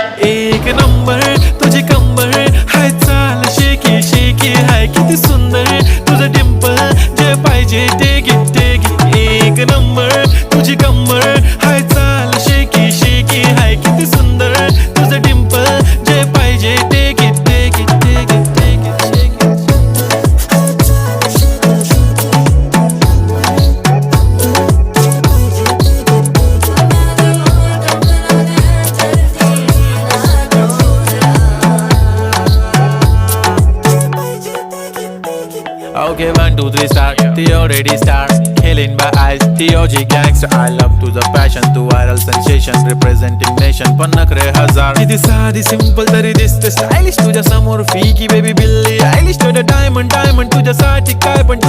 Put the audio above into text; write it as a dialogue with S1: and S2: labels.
S1: एक नंबर तुझी कंबर हाय, चाल शेकी शेकी हाय, किती सुंदर तुझं डिंपल, जे पाहिजे ते घे. एक नंबर तुझी कंबर हाय, चाल शेकी शेकी हाय, किती सुंदर तुझं डिंपल, जे पाहिजे ते घे. Okay, 1, 2, 3 start. The already start. Killing by eyes. The OG gangster. I love to the passion, to viral sensation, representing nation. पन्नकरे हजार. किती साधी simple तरी दिसते stylish तुझ्या समोर. फीकी baby बिल्ली. Stylish to the diamond तुझ्यासाठी काय पण